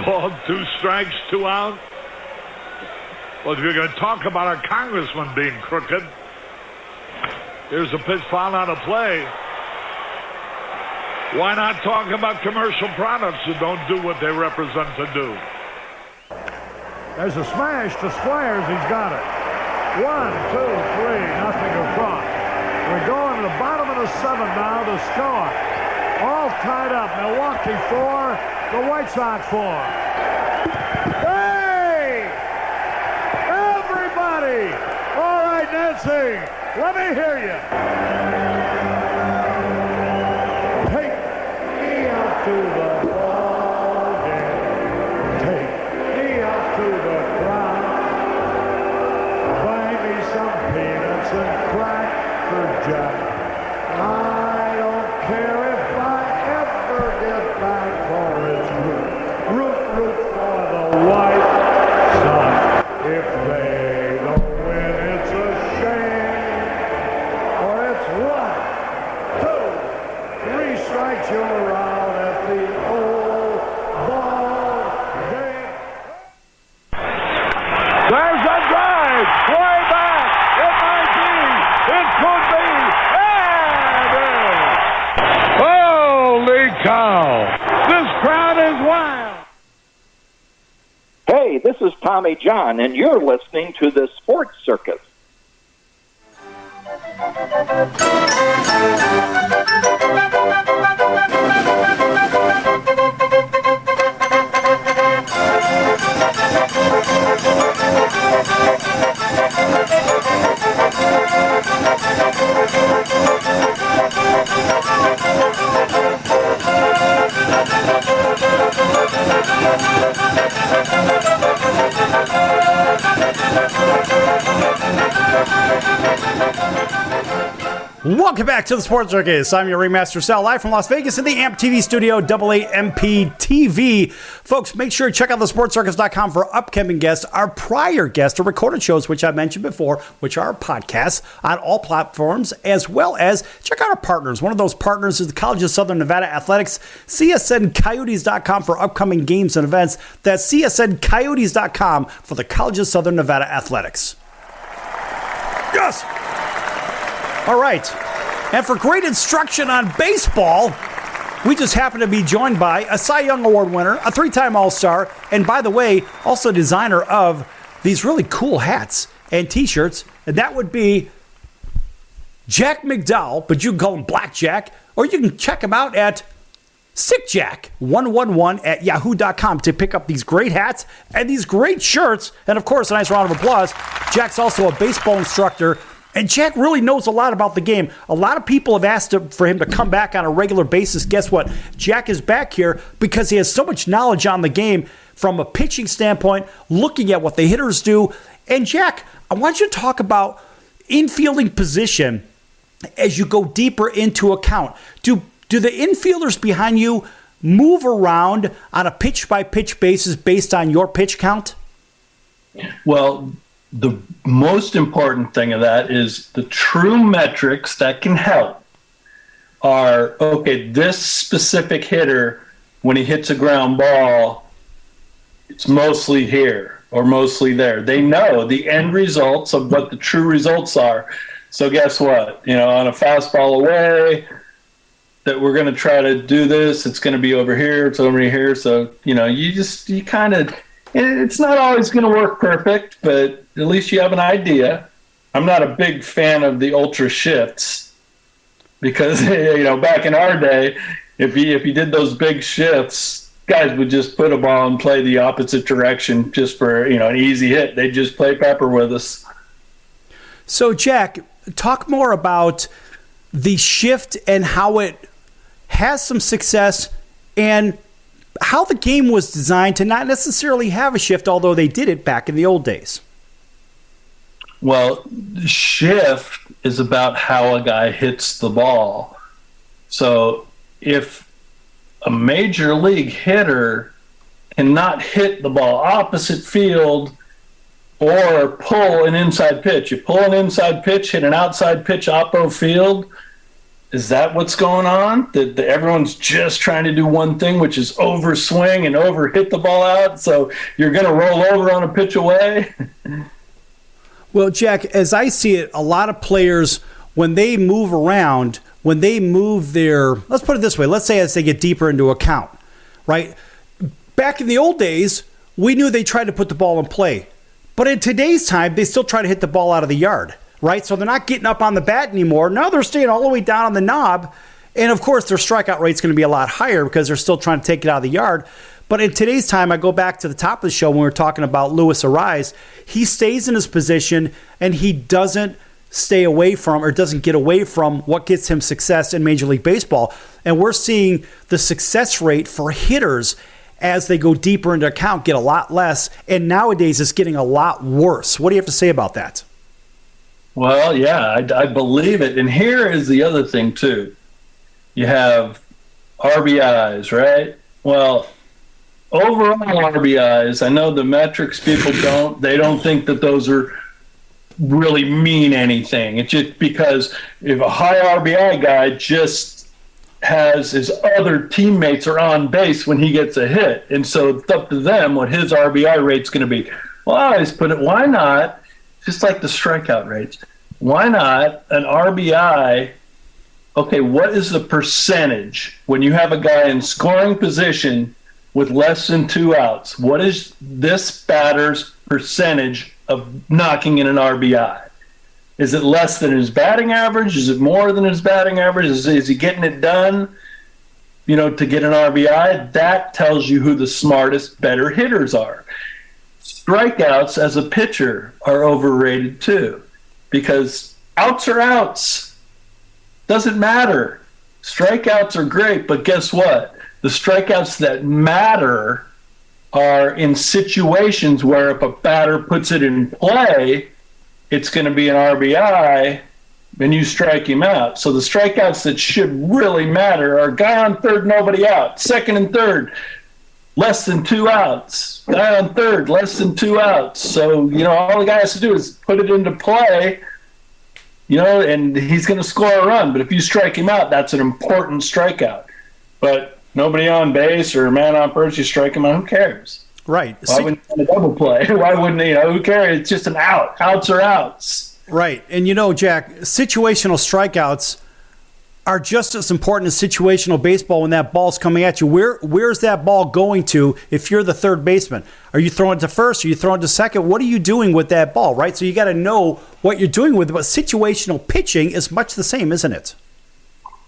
ball, 2 strikes, 2 out. Well, if you're going to talk about our congressman being crooked, here's a pitch foul out of play. Why not talk about commercial products that don't do what they represent to do? There's a smash to Squires. He's got it. 1, 2, 3, nothing across. We're going to the bottom of the 7th now to score. All tied up. Milwaukee 4, the White Sox 4. Hey! Everybody! All right, Nancy, let me hear you. Take me out to the ball game. Take me out to the ground. Buy me some peanuts and Cracker Jack. I don't care if I ever get back for its root. Root for the White Sox. If they don't win, it's a shame. Or it's what? This crowd is wild. Hey, this is Tommy John, and you're listening to the Sports Circus. Welcome back to the Sports Circus. I'm your Ringmaster Sal, live from Las Vegas in the AMP TV studio, AAMP TV. Folks, make sure to check out thesportscircus.com for upcoming guests, our prior guests, or recorded shows, which I mentioned before, which are podcasts on all platforms, as well as check out our partners. One of those partners is the College of Southern Nevada Athletics, csncoyotes.com for upcoming games and events. That's csncoyotes.com for the College of Southern Nevada Athletics. Yes! All right. And for great instruction on baseball, we just happen to be joined by a Cy Young Award winner, a 3-time All-Star, and by the way, also designer of these really cool hats and T-shirts, and that would be Jack McDowell, but you can call him Black Jack, or you can check him out at SickJack111 at yahoo.com to pick up these great hats and these great shirts, and of course, a nice round of applause. Jack's also a baseball instructor, and Jack really knows a lot about the game. A lot of people have asked for him to come back on a regular basis. Guess what? Jack is back here because he has so much knowledge on the game from a pitching standpoint, looking at what the hitters do. And Jack, I want you to talk about infielding position as you go deeper into a count. Do the infielders behind you move around on a pitch-by-pitch basis based on your pitch count? Well, the most important thing of that is the true metrics that can help are, okay, this specific hitter, when he hits a ground ball, it's mostly here or mostly there. They know the end results of what the true results are. So guess what? On a fastball away, that we're going to try to do this, it's going to be over here, it's over here. So, you kind of, it's not always going to work perfect, but at least you have an idea. I'm not a big fan of the ultra shifts because, back in our day, if you did those big shifts, guys would just put a ball and play the opposite direction just for, an easy hit. They'd just play pepper with us. So, Jack, talk more about the shift and how it has some success and how the game was designed to not necessarily have a shift, although they did it back in the old days. Well, the shift is about how a guy hits the ball. So if a major league hitter cannot hit the ball opposite field or pull an inside pitch, you pull an inside pitch, hit an outside pitch oppo field, is that what's going on? That everyone's just trying to do one thing, which is overswing and over hit the ball out, so you're going to roll over on a pitch away? Well, Jack, as I see it, a lot of players, when they move around, when they move their, let's put it this way, let's say as they get deeper into a count, right? Back in the old days, we knew they tried to put the ball in play. But in today's time, they still try to hit the ball out of the yard, right? So they're not getting up on the bat anymore. Now they're staying all the way down on the knob. And, of course, their strikeout rate's going to be a lot higher because they're still trying to take it out of the yard. But in today's time, I go back to the top of the show when we were talking about Luis Ariz. He stays in his position, and he doesn't stay away from or doesn't get away from what gets him success in Major League Baseball. And we're seeing the success rate for hitters as they go deeper into account get a lot less. And nowadays, it's getting a lot worse. What do you have to say about that? Well, yeah, I believe it. And here is the other thing, too. You have RBIs, right? Well, overall RBIs, I know the metrics people they don't think that those are really mean anything. It's just because if a high RBI guy just has his other teammates are on base when he gets a hit. And so it's up to them what his RBI rate's going to be. Well, I always put it, why not, just like the strikeout rates, why not an RBI okay, what is the percentage when you have a guy in scoring position with less than 2 outs? What is this batter's percentage of knocking in an RBI? Is it less than his batting average? Is it more than his batting average? Is he getting it done, to get an RBI? That tells you who the smartest, better hitters are. Strikeouts as a pitcher are overrated too, because outs are outs. Doesn't matter. Strikeouts are great, but guess what? The strikeouts that matter are in situations where if a batter puts it in play, it's going to be an RBI, and you strike him out. So the strikeouts that should really matter are guy on third, nobody out. Second and third, less than 2 outs. Guy on third, less than 2 outs. So, all the guy has to do is put it into play, and he's going to score a run. But if you strike him out, that's an important strikeout. But nobody on base or a man on first, you strike him out, who cares? Right. Why wouldn't you double play? Why wouldn't who cares? It's just an out. Outs are outs. Right. And Jack, situational strikeouts are just as important as situational baseball when that ball's coming at you. Where's that ball going to if you're the third baseman? Are you throwing it to first? Are you throwing it to second? What are you doing with that ball, right? So you got to know what you're doing with it. But situational pitching is much the same, isn't it?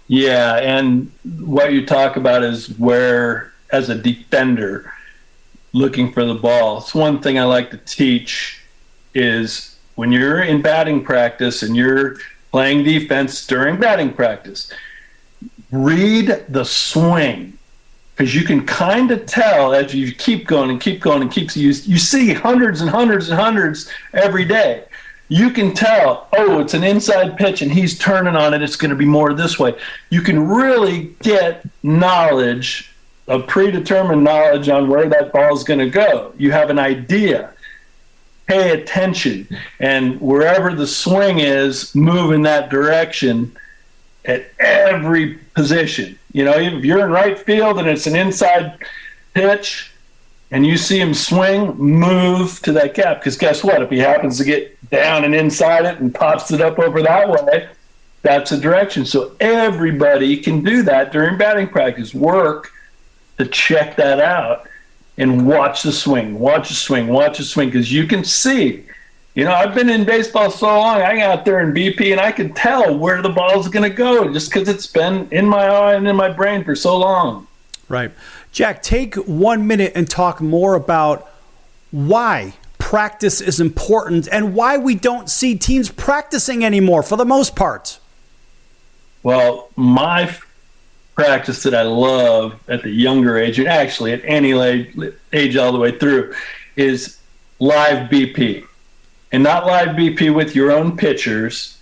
Yeah, and what you talk about is where, as a defender, looking for the ball. It's one thing I like to teach is when you're in batting practice and you're playing defense during batting practice, read the swing, because you can kind of tell as you keep going and keep going and you see hundreds and hundreds and hundreds every day. You can tell, it's an inside pitch and he's turning on it, it's going to be more this way. You can really get knowledge, a predetermined knowledge on where that ball is going to go. You have an idea. Pay attention, and wherever the swing is, move in that direction at every position. If you're in right field and it's an inside pitch and you see him swing, move to that gap, because guess what? If he happens to get down and inside it and pops it up over that way, that's a direction. So everybody can do that during batting practice. Work to check that out and watch the swing, because you can see. I've been in baseball so long, I got out there in BP and I can tell where the ball's going to go just because it's been in my eye and in my brain for so long. Right. Jack, take 1 minute and talk more about why practice is important and why we don't see teams practicing anymore for the most part. Well, my practice that I love at the younger age, and actually at any age all the way through, is live BP. And not live BP with your own pitchers.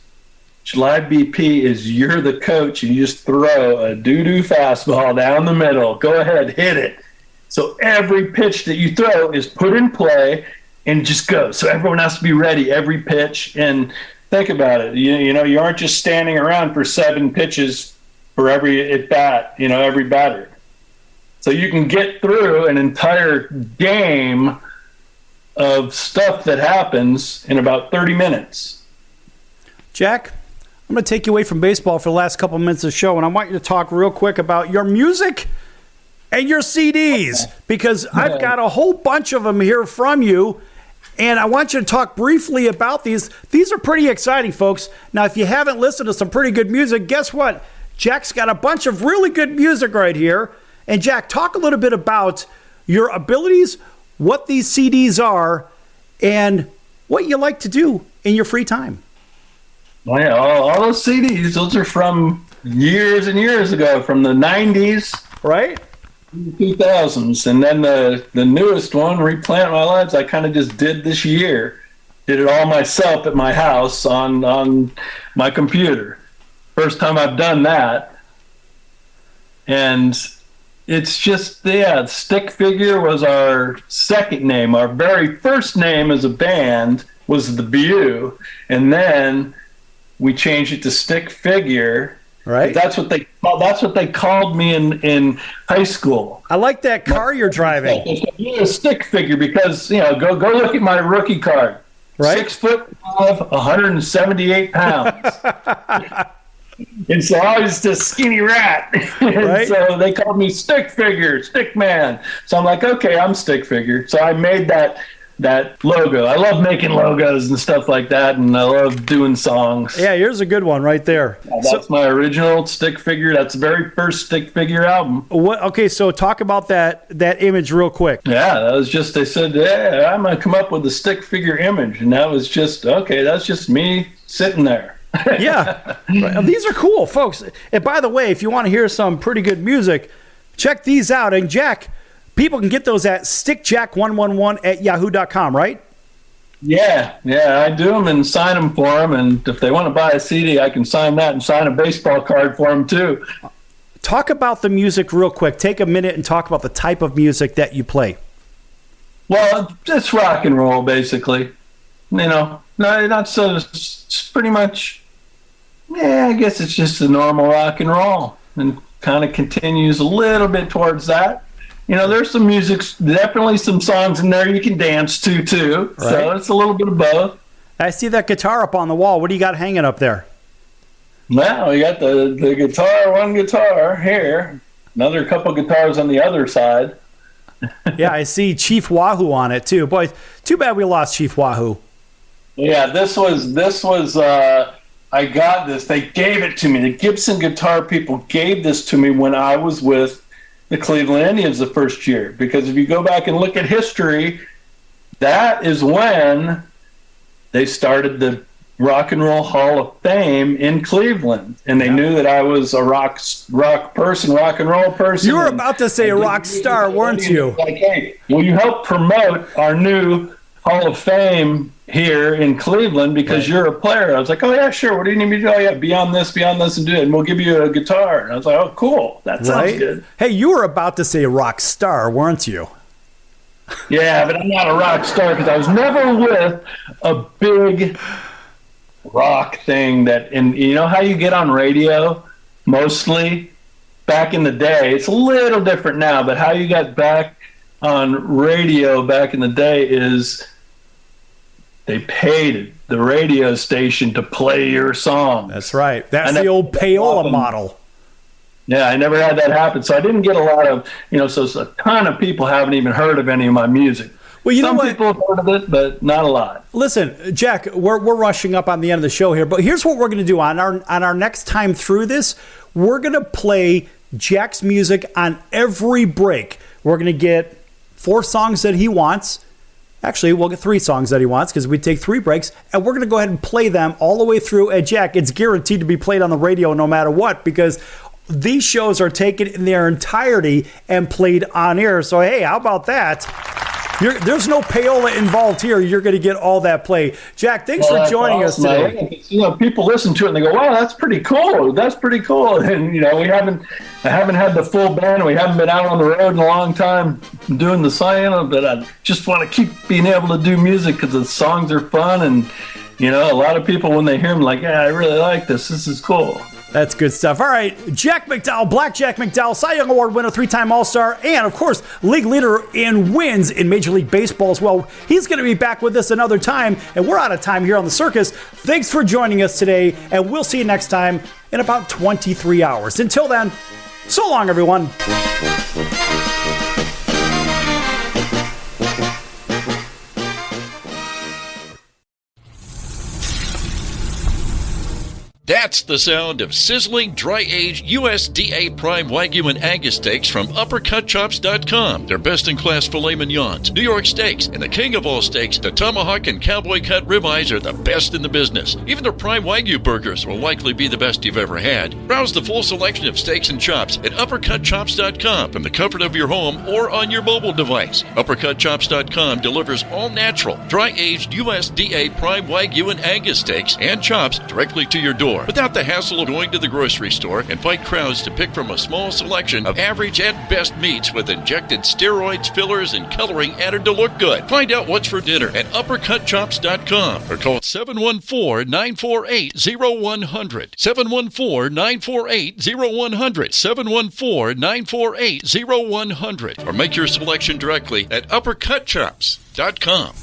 Live BP is you're the coach and you just throw a doo-doo fastball down the middle. Go ahead, hit it. So every pitch that you throw is put in play and just go. So everyone has to be ready every pitch. And think about it. You aren't just standing around for 7 pitches for every at bat, every batter. So you can get through an entire game of stuff that happens in about 30 minutes. Jack, I'm going to take you away from baseball for the last couple minutes of the show, and I want you to talk real quick about your music and your CDs, because I've got a whole bunch of them here from you, and I want you to talk briefly about these. These are pretty exciting, folks. Now, if you haven't listened to some pretty good music, guess what? Jack's got a bunch of really good music right here. And Jack, talk a little bit about your abilities, what these CDs are, and what you like to do in your free time. Well, yeah, all those CDs, those are from years and years ago, from the 90s. Right? 2000s. And then the newest one, Replant My Lives, I kind of just did this year. Did it all myself at my house on my computer. First time I've done that. And it's just, Stick Figure was our second name. Our very first name as a band was The View. And then we changed it to Stick Figure. Right. That's what they called me in high school. I like that car you're driving. You're a stick figure because, go look at my rookie card. Right. 6'5", 178 pounds. And so I was just skinny rat. Right? So they called me stick figure, stick man. So I'm like, okay, I'm stick figure. So I made that logo. I love making logos and stuff like that, and I love doing songs. Yeah, here's a good one right there. That's my original stick figure. That's the very first stick figure album. Okay, so talk about that image real quick. Yeah, that was just, they said, yeah, I'm going to come up with a stick figure image. And that was just, okay, that's just me sitting there. Yeah, right. These are cool, folks. And by the way, if you want to hear some pretty good music, check these out. And Jack, people can get those at stickjack111@yahoo.com, right? Yeah, I do them and sign them for them. And if they want to buy a CD, I can sign that and sign a baseball card for them too. Talk about the music real quick. Take a minute and talk about the type of music that you play. Well, it's rock and roll, basically. No, not so. It's pretty much, I guess it's just a normal rock and roll, and kind of continues a little bit towards that. There's some music, definitely some songs in there you can dance to too. Right. So it's a little bit of both. I see that guitar up on the wall. What do you got hanging up there? Well, we got the guitar, one guitar here, another couple guitars on the other side. Yeah, I see Chief Wahoo on it too. Boy, too bad we lost Chief Wahoo. Yeah, this was I got this. They gave it to me. The Gibson guitar people gave this to me when I was with the Cleveland Indians the first year. Because if you go back and look at history, that is when they started the Rock and Roll Hall of Fame in Cleveland. And they knew that I was a rock person, rock and roll person. You were about to say a rock star, weren't you? Like, hey, will you help promote our new Hall of Fame here in Cleveland because you're a player? I was like, oh yeah, sure. What do you need me to do? Oh yeah, be on this and do it. And we'll give you a guitar. And I was like, oh cool. That sounds good. Hey, you were about to say rock star, weren't you? Yeah, but I'm not a rock star because I was never with a big rock thing and you know how you get on radio mostly back in the day? It's a little different now, but how you got back on radio back in the day is they paid the radio station to play your song. That's right. That's the old payola model. Yeah, I never had that happen. So I didn't get a lot of, so a ton of people haven't even heard of any of my music. Well, Some people have heard of it, but not a lot. Listen, Jack, we're rushing up on the end of the show here, but here's what we're going to do on our next time through this. We're going to play Jack's music on every break. We're going to get 4 songs that he wants. Actually, we'll get 3 songs that he wants because we take 3 breaks, and we're going to go ahead and play them all the way through. And Jack, it's guaranteed to be played on the radio no matter what because these shows are taken in their entirety and played on air. So, hey, how about that? There's no payola involved here. You're going to get all that play. Jack, thanks for joining us today. People listen to it and they go, wow, that's pretty cool. That's pretty cool. And, I haven't had the full band. We haven't been out on the road in a long time doing the sign, but I just want to keep being able to do music because the songs are fun. And, a lot of people, when they hear them, like, yeah, I really like this. This is cool. That's good stuff. All right, Jack McDowell, Black Jack McDowell, Cy Young Award winner, 3-time All-Star, and, of course, league leader in wins in Major League Baseball as well. He's going to be back with us another time, and we're out of time here on the Circus. Thanks for joining us today, and we'll see you next time in about 23 hours. Until then, so long, everyone. That's the sound of sizzling, dry-aged USDA Prime Wagyu and Angus steaks from UppercutChops.com. Their best-in-class filet mignons, New York steaks, and the king of all steaks, the tomahawk and cowboy cut ribeyes are the best in the business. Even their Prime Wagyu burgers will likely be the best you've ever had. Browse the full selection of steaks and chops at UppercutChops.com from the comfort of your home or on your mobile device. UppercutChops.com delivers all-natural, dry-aged USDA Prime Wagyu and Angus steaks and chops directly to your door, without the hassle of going to the grocery store and fight crowds to pick from a small selection of average and best meats with injected steroids, fillers, and coloring added to look good. Find out what's for dinner at UppercutChops.com or call 714-948-0100. 714-948-0100. 714-948-0100. Or make your selection directly at UppercutChops.com.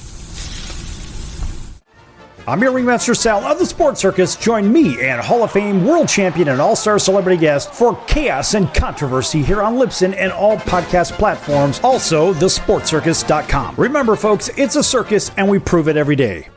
I'm your ringmaster Sal of the Sports Circus. Join me and Hall of Fame world champion and all-star celebrity guest for chaos and controversy here on Libsyn and all podcast platforms. Also, thesportscircus.com. Remember, folks, it's a circus and we prove it every day.